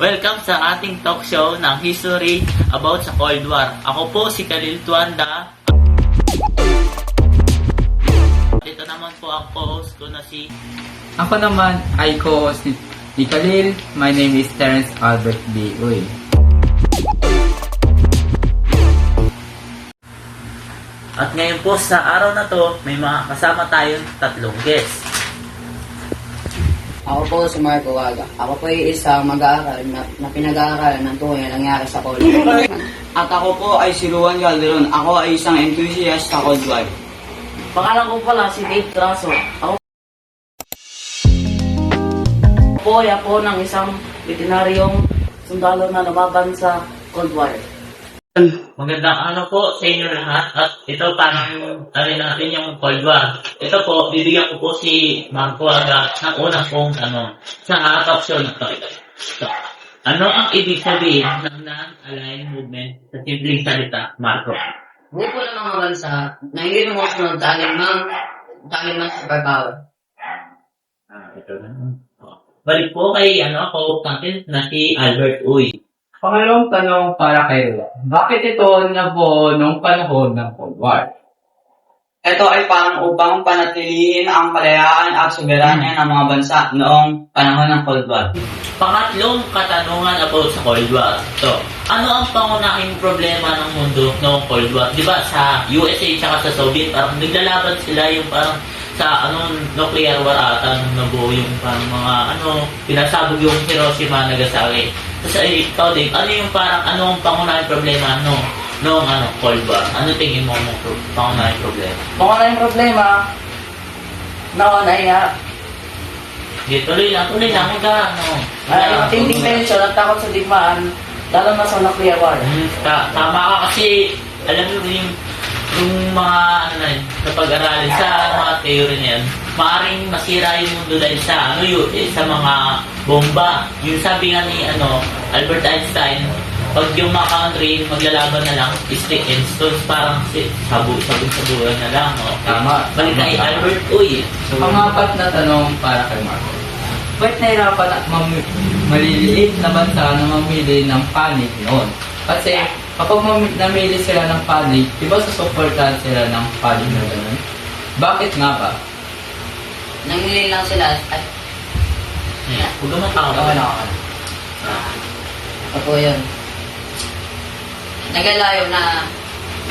Welcome sa ating talk show ng history about sa Cold War. Ako po si Khalil Tuanda. Ito naman po ang co-host ko na si... Ako naman ay co-host ni Khalil. My name is Terence Albert B. Uy. At ngayon po sa araw na to, may mga kasama tayong tatlong guests. Ako po si Marco Waga. Ako po ay isang mag-aaral na pinag-aaralan ng tunay na nangyari sa Cold War. At ako po ay si Juan Calderon. Ako ay isang enthusiast sa Cold War. Pangalan ko pala si Dave Traso. Ako po ay ako ng isang veteraryong sundalo na lumaban sa Cold War. Magandang ano po sa inyo lahat at ito parang natin yung Cold War. Ito po, bibigyan ko po si Marco Aga ng unang pong tanong sa talk show na to. Ano ang ibig sabihin ng non-aligned movement sa simpleng salita, Marco? Grupo ng mga bansa na hindi numusunod sa alin ng superpower. Ito na. Balik po kay co-host natin na si Albert Uy. Pangalawang tanong para kayo. Bakit ito nabuo nung panahon ng Cold War? Ito ay upang panatilihin ang kalayaan at soberanya ng mga bansa noong panahon ng Cold War. Pangatlong katanungan about sa Cold War. So, ano ang pangunahing problema ng mundo noong Cold War? Di ba sa USA at sa Soviet, parang naglalaban sila yung parang sa nuclear war ata nung nabuo yung parang mga pinasabog yung Hiroshima, Nagasaki. Tapos ikaw din, ano ang pangunahing problema noong Cold War? Ano tingin mo pangunahing problema? Pangalan yung problema, noon ay Tuloy lang, tinding tension at takot sa digmaan, lalo na sa nuclear war. Tama ka kasi, alam mo yung mga napag-aralin sa mga theory na yan, maaaring masira yung mundo dahil sa sa mga bomba. Yung sabi nga ni Albert Einstein, pag yung mga country maglalaban na lang, stick and stones, parang sabog-sabugan na lang. Tama. Balik kay Albert Uy. Pangapat na tanong para kay Marco. Ba't nahirapan at maliliit na bansa na mamili ng panig noon? Kasi kapag namili sila ng panig, di ba susuportahan sila ng panig na gano'n? Bakit nga ba? Nangili lang sila at Huwag naman tao. ito po yun. Nagalayo na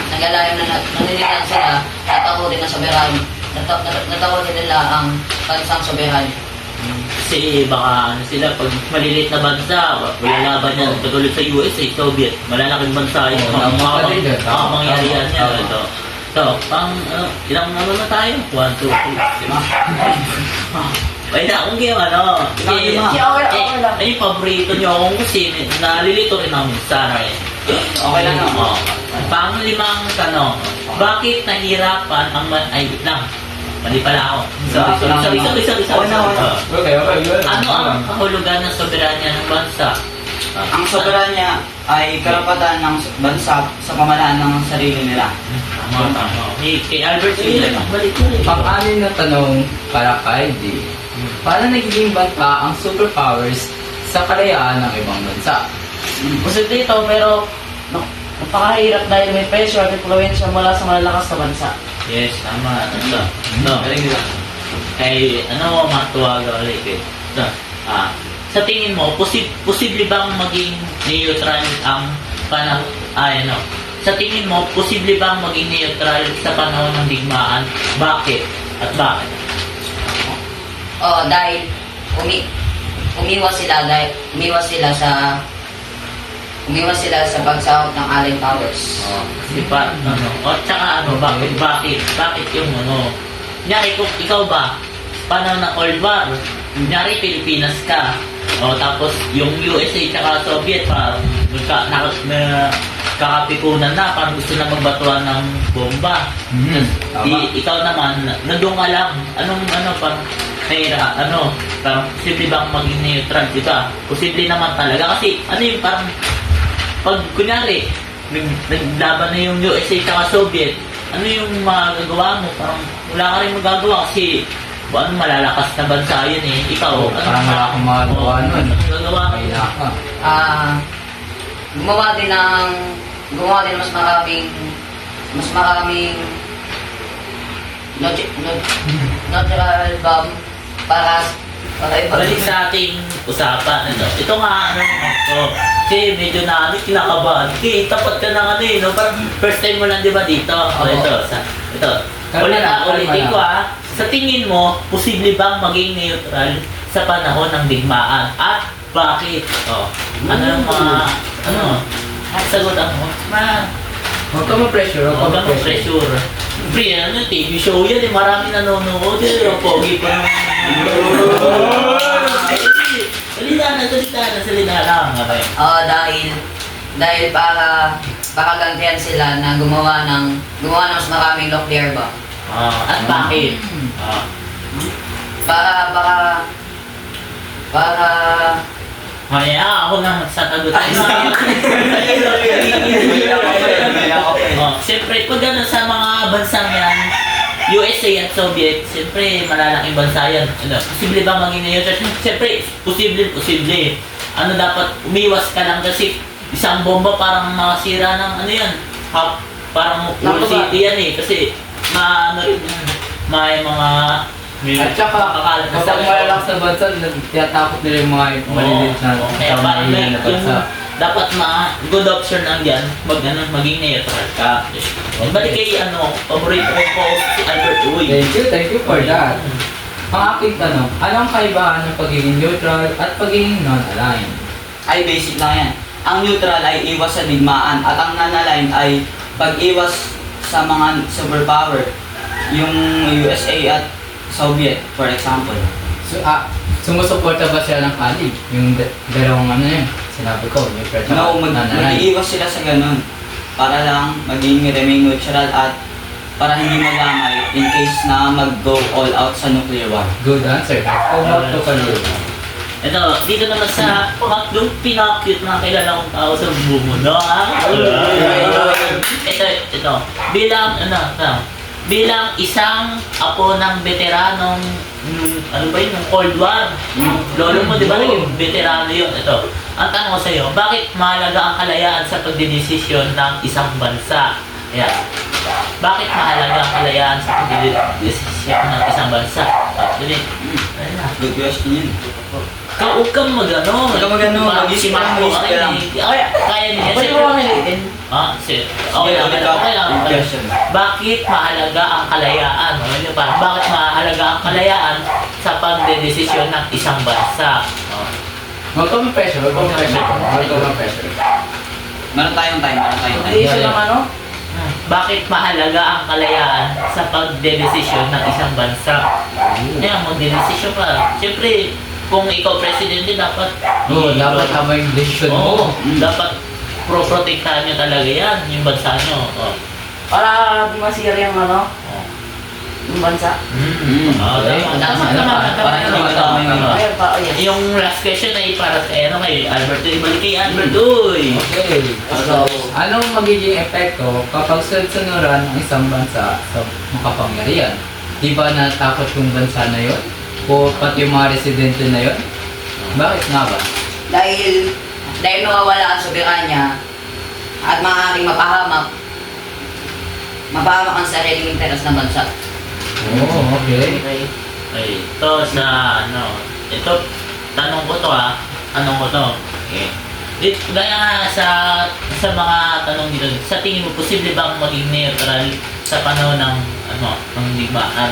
nangili lang sila at ako din na soberano. Natakotin nila ang bansang soberano. Kasi baka sila, pag maliliit na bansa, wala laban yan. Katulad sa USA, Soviet, malalaking bansa yun. Mga mangyarihan niya. So, ilang naman na tayo? 1, 2, 3. Ay na, kung ay yung paborito niyo akong kusine, nalilito rin namin sana eh. Okay lang naman. Pang-limang tanong, bakit nahirapan ang mali pala ako. Sorry. Okay. Ano ang kahulugan ng soberanya ng bansa? Ang soberanya ay karapatan ng bansa sa pamalaan ng sarili nila. Tama. Kay Albert, balik. Pang-anim na tanong para kay D. Paano nagiging banta ang superpowers sa kalayaan ng ibang bansa? Posible ito pero napakahirap dahil may pressure at influensya mula sa malalakas na bansa. Yes, tama. Kay matuwaga ulit eh. Sa tingin mo, posible bang maging neutral ang panahon? Sa tingin mo, posible bang maging neutral sa panahon ng digmaan? Bakit? At bakit? Dahil umiwas sila sa pagsahot ng allied powers. Kasi bakit yung Nyari, ikaw ba, panahon ng Cold War, nyari Pilipinas ka, tapos yung USA tsaka Soviet, kakapikunan na, parang gusto na magbatuan ng bomba. Ikaw naman, nandun ka lang, parang parang posible bang maging neutral, diba? Posible naman talaga, kasi parang, pag kunyari, naglaban na yung USA tsaka Soviet, ano yung magagawa mo? Parang wala ka rin magagawa kasi Buwan malalakas na bansa yun eh. Ikaw, Oo, parang wala akong magagawa nun. Ano gagawa? Kaya ka. Gumawa din ng mas maraming natural bomb para Balik sa ating usapan. Ano? Ito nga, kasi medyo kinakabahan. Okay, tapat ka ng ano eh, no? Parang first time mo lang, di ba, dito? O, ito. Ulitin ko sa tingin mo, posible bang maging neutral sa panahon ng digmaan? At bakit? Ano yung mga, sagutan mo? Huwag ka ma-pressure, Huwag kang pressure. Pre, TV show yan eh, marami nanonood eh, pogi pa naman. Salita lang. Okay. dahil para gantihan sila na gumawa ng mas maraming nuclear bomb. At bakit? Para Kaya ako na magsasagot. Siyempre, pag ano sa mga bansang yan, USA at Soviet, siyempre malalaking bansa yan. Posible ba maging neutral? Siyempre, posible. Ano dapat, umiwas ka lang kasi isang bomba parang makasira ng ano yan. Parang whole city yan eh. Kasi may mga At saka, kapag malalakas na bansa, tiyatakot nila yung mga maliliit na kaya parang na bansa. dapat good option lang yan, maging neutral ka. Balik kay paborito ko po si Albert Uy. Thank you for that. Ang aking tanong, anong kaibahan ng pagiging neutral at pagiging non-aligned? Ay basic lang yan. Ang neutral ay iwas sa digmaan at ang non-aligned ay pag-iwas sa mga superpower. Yung USA at Soviet, for example. So, sumusuporta ba sila ng panig? Yung dalawang yun, sinabi ko, neutral at No, non-aligned. mag-iwas sila sa ganun. Para lang maging remain neutral at para hindi magamay in case na mag-go all out sa nuclear war. Good answer. How to kayo? Ito, dito naman sa pangatlong pinaka-cute na kilala kong tao sa buong mundo. Ito. Bilang isang apo ng veteranong, ng Cold War. Lolo mo, di ba, naging veterano yun? Ito. Ang tanong ko sa iyo, bakit mahalaga ang kalayaan sa pagdidesisyon ng isang bansa? Ayan. Bakit mahalaga ang kalayaan sa pagdidesisyon ng isang bansa? Good question yun. Huwag kang mag-ano. Huwag kang mag-ano, mag-isip ka lang, mag-isip ka lang. Kaya niya. Pwede mo kami ulitin? Sige. Okay lang. Question. Bakit mahalaga ang kalayaan? Bakit mahalaga ang kalayaan sa pagdedesisyon ng isang bansa? Huwag ka ma-pressure. Meron tayong time. Hindi siya lang Bakit mahalaga ang kalayaan sa pagdedesisyon ng isang bansa? Kaya magdedesisyon ka. Siyempre, kung ikaw presidente, dapat Dapat tama yung decision mo. dapat protektahan nyo talaga yan, yung bansa nyo. Para di masira yung yung bansa. Ayun pa, yes. Yung last question ay para kay Albert. Balik kay Albert. Uy! Okay. So, anong magiging epekto kapag sunod-sunuran ang isang bansa sa makapangyarihan? Di ba natakot yung bansa na yun? O pati yung mga residente na yun? Bakit nga ba? Dahil mawawala ang soberanya at maaaring mapahamak ang sariling interes ng bansa. Oh, okay. Okay. Ito tanong ko to Tanong ko to. Okay. Gaya nga sa mga tanong dito, sa tingin mo, posible bang maging neutral sa panahon ng digmaan?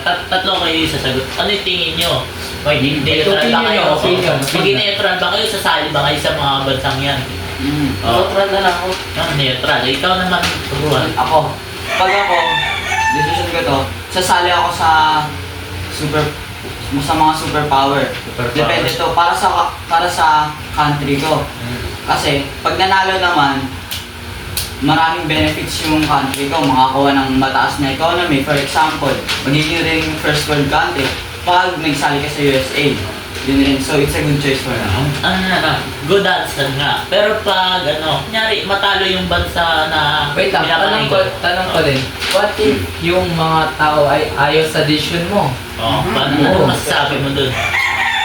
Tatlo kayo sasagot. Ano yung tingin nyo? Maging neutral ba kayo? Opinion. Maging neutral ba kayo? Sasali ba kayo sa mga bansang yan? Neutral na lang ako. Neutral. Ikaw naman, turuan. Ako, pag ako, decision ko to, sasali ako sa mga superpower. Depende to para sa country ko. Kasi pag nanalo naman, maraming benefits yung country ko, makakuha ng mataas na economy. For example, magiging rin first world country pag nagsali ka sa USA. Yun rin. So, it's a good choice for now. Good answer nga. Pero pag kunyari matalo yung bansa na Wait lang, tanong ko din. What if yung mga tao ay ayaw sa decision mo? Paano Oo. masasabi mo dun?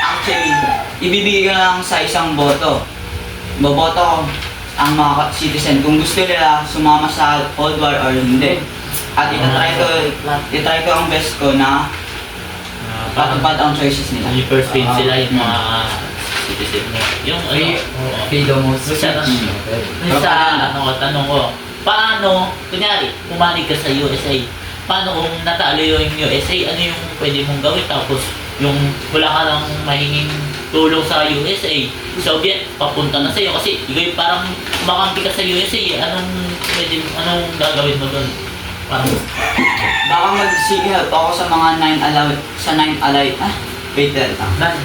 Actually, ibibigay ko lang sa isang boto. Boboto ko ang mga citizen kung gusto nila sumama sa Cold War or hindi. At itry ko ang best ko na patupad ang choices nila. I-persuade sila yung mga citizen mo. Yung Freedom of speech. Sa- tanong ko, paano, kunyari, pumanig ka sa USA, paano kung natalo yung USA, ano yung pwede mong gawin? Tapos, yung wala ka lang mahinging tulong sa USA, Soviet, papunta na sa'yo. Kasi, ikaw yung parang kumakampi ka sa USA, anong gagawin mo doon? Parang, Baka mag-seek help ako sa mga 9 allied, wait lang.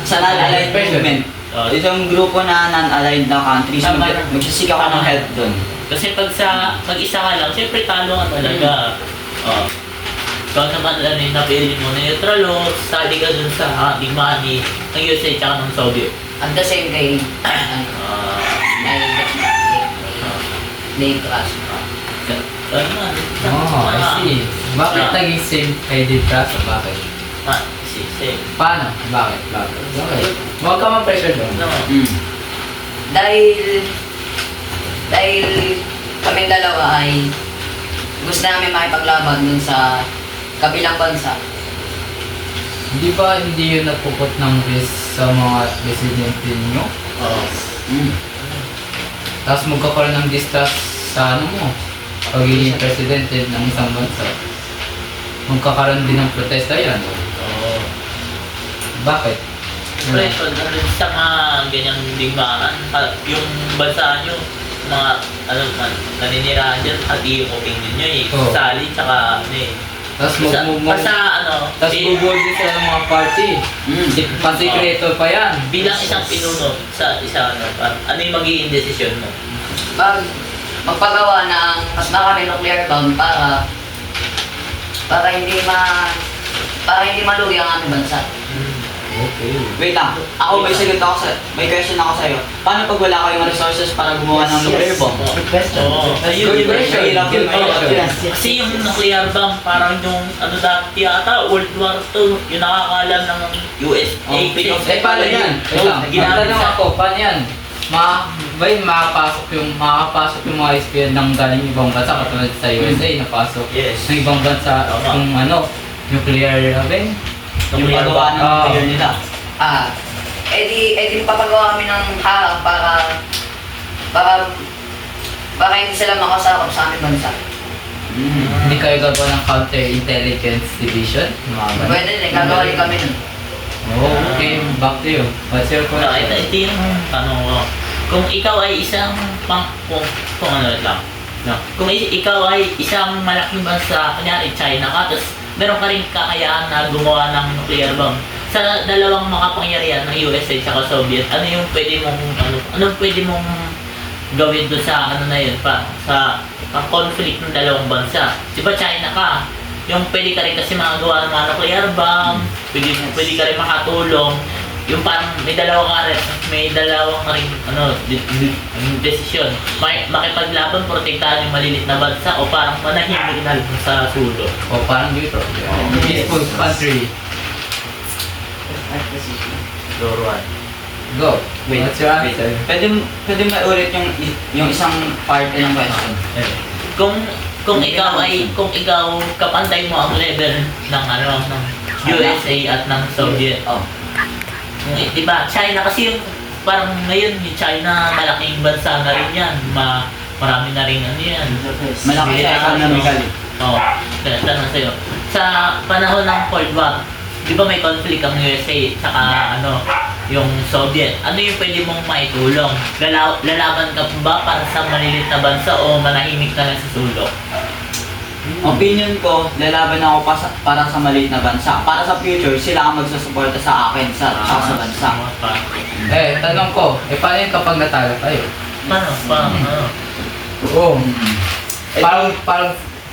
Sa non-allied movement. Itong grupo na non-allied na countries, magsisik ako ng help doon. kasi pag-isa ka lang, siyempre talo ka talaga. Ikaw naman napili mo neutral o study ka dun sa digmaan ng USA tsaka ng Soviet. At the same time, may crash. Oh, I see. Bakit naging same kay Detraso? Bakit? Paano? Bakit? Huwag ka ma-pressure doon. Dahil kaming dalawa ay gusto namin makipaglaban dun sa kabilang bansa. Di ba hindi yun nagpuput ng risk sa mga residente ninyo? Tapos magkakaroon ng distrust sa mo, pagiging presidente ng isang bansa. Magkakaroon din ng protesta yan. Bakit? Pressure na rin sa mga ganyang digmaan. Yung bansa nyo, mga naninirahan dyan, at yung opinion nyo sali tsaka Tapos Tapos bubuod din sila ng mga party. Pasikreto pa yan. bilang isang pinuno sa ano yung magiging desisyon mo? Magpagawa ng mas marami nuclear bomb para hindi malugi ang aming bansa. Okay. Wait lang, may question ako sa'yo. Paano pag wala kayong resources para gumawa ng nuclear bomb? Ayun, Kasi kasi yung nuclear bomb, parang yung dati yata, World War II, yung nakakalam ng USA. Paano yan? Wait lang, magtanong ako, paano yan? Makakapasok yung mga espion ng galing ibang bansa katulad sa USA, napasok Yes. ng ibang bansa kung nuclear weapon. yung pagawa ng nuclear nila. Di papagawa kami ng harang para hindi sila makasakop sa aming bansa. Hindi kayo gagawa ng counter-intelligence division? Mga ganun? Pwede din, gagawa din kami nun. Oh, okay, back to you. What's your question? Ito yung tanong ko. Kung ikaw ay isang kung ikaw ay isang malaking bansa, kunyari China ka, tapos meron ka rin kakayahan na gumawa ng nuclear bomb. Sa dalawang makapangyarihan ng USA at Soviet, ano yung pwede mong gawin doon sa na yun sa conflict ng dalawang bansa? Di ba China ka? Yung pwede ka rin kasi makagawa ng mga nuclear bomb, pwede ka rin makatulong. Yung parang may dalawang ring desisyon. Makipaglaban, protektahan yung malilit na bansa o parang manahimik na lang sa sulok. O parang dito. Peaceful country. Go. What's your answer? Pwede maulit yung isang part ng question. Kung ikaw kapantay mo ang level ng USA at ng Soviet. Di ba? China kasi yung parang ngayon yung China malaking bansa na rin yan. Marami na rin yan. Malaki siya economically. Tanong sa'yo. Sa panahon ng Cold War, di ba may conflict ang USA saka yung Soviet? Ano yung pwede mong maitulong? Lalaban ka ba para sa malilit na bansa o manahimik na lang sa sulok? Opinion ko, lalaban ako para sa maliit na bansa. Para sa future, sila ang magsusuporta sa akin sa bansa. Tanong ko, paano yun kapag natalo tayo? Paano? Oo.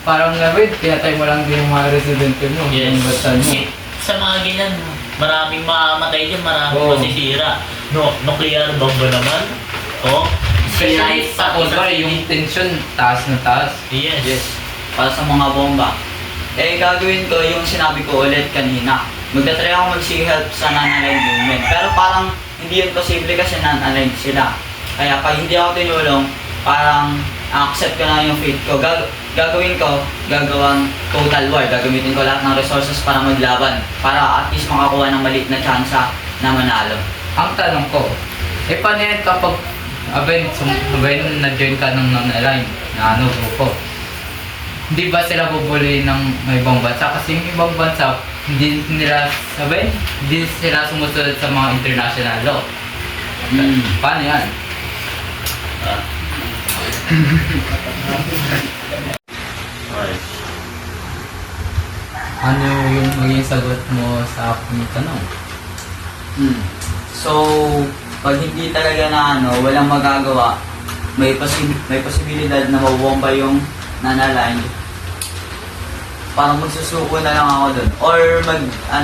Parang pinatay mo lang din yung mga residente mo, Yes. yung bansa mo. Sa mga ganyan, Maraming mamamatay dyan, maraming Oo. masisira. Nuclear bomb ba naman? Oh, Especially sa Cold War, yung tension taas na taas. Yes. Yes, para sa mga bomba. Gagawin ko yung sinabi ko ulit kanina. Magtatry ako mag-seek help sa non-aligned movement. Pero parang hindi yun posible kasi non-aligned sila. Kaya pag hindi ako tinulong, parang accept ko na yung fate ko. Gagawin ko, gagawang total war. Gagamitin ko lahat ng resources para maglaban. Para at least makakuha ng maliit na tsansa na manalo. Ang tanong ko, paano yan kapag na-join ka ng non-aligned na grupo? Hindi ba sila bubuli ng ibang bansa? Kasi yung ibang bansa, hindi sila sumusunod sa mga international law. Paano yan? Okay. Ano yung maging sagot mo sa aking tanong? So, pag hindi talaga walang magagawa, may posibilidad na mabomba yung non-aligned. Parang magsusuko na lang ako dun. Or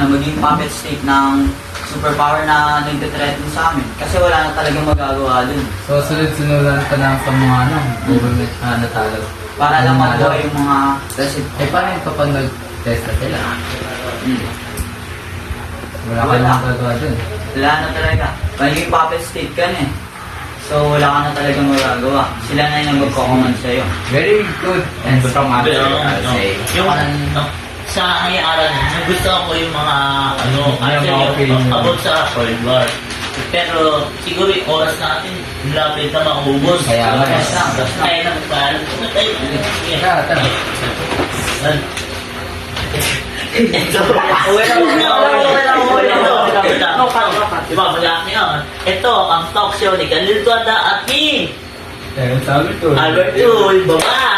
maging puppet state ng superpower na nagte-threaten sa amin. Kasi wala na talagang magagawa dun. So, sunod-sunudan ka na sa mga government na natalo. Para lang Ano makuha natalo? yung mga resident. Paano yun kapag nag-test na sila? Wala ka Wala. nang magagawa dun. Wala na talaga. Magiging puppet state ka na eh. So wala ka na talagang magagawa. Sila na yung magko-command sa'yo. Very good and strong answer, Pero, I'll say. yung, sa ngayong araw, gusto ko yung mga, answer mga opinion. yung about sa Cold War. Pero, siguro yung oras natin, lapit na maubos. Kaya nga, Kaya yes. Kaya na, kaya Tara, tara. Diba, mula ngayon, ito ang talk show ni Galil Tuanda at ni Sabi ko. Albert Uy, bye-bye!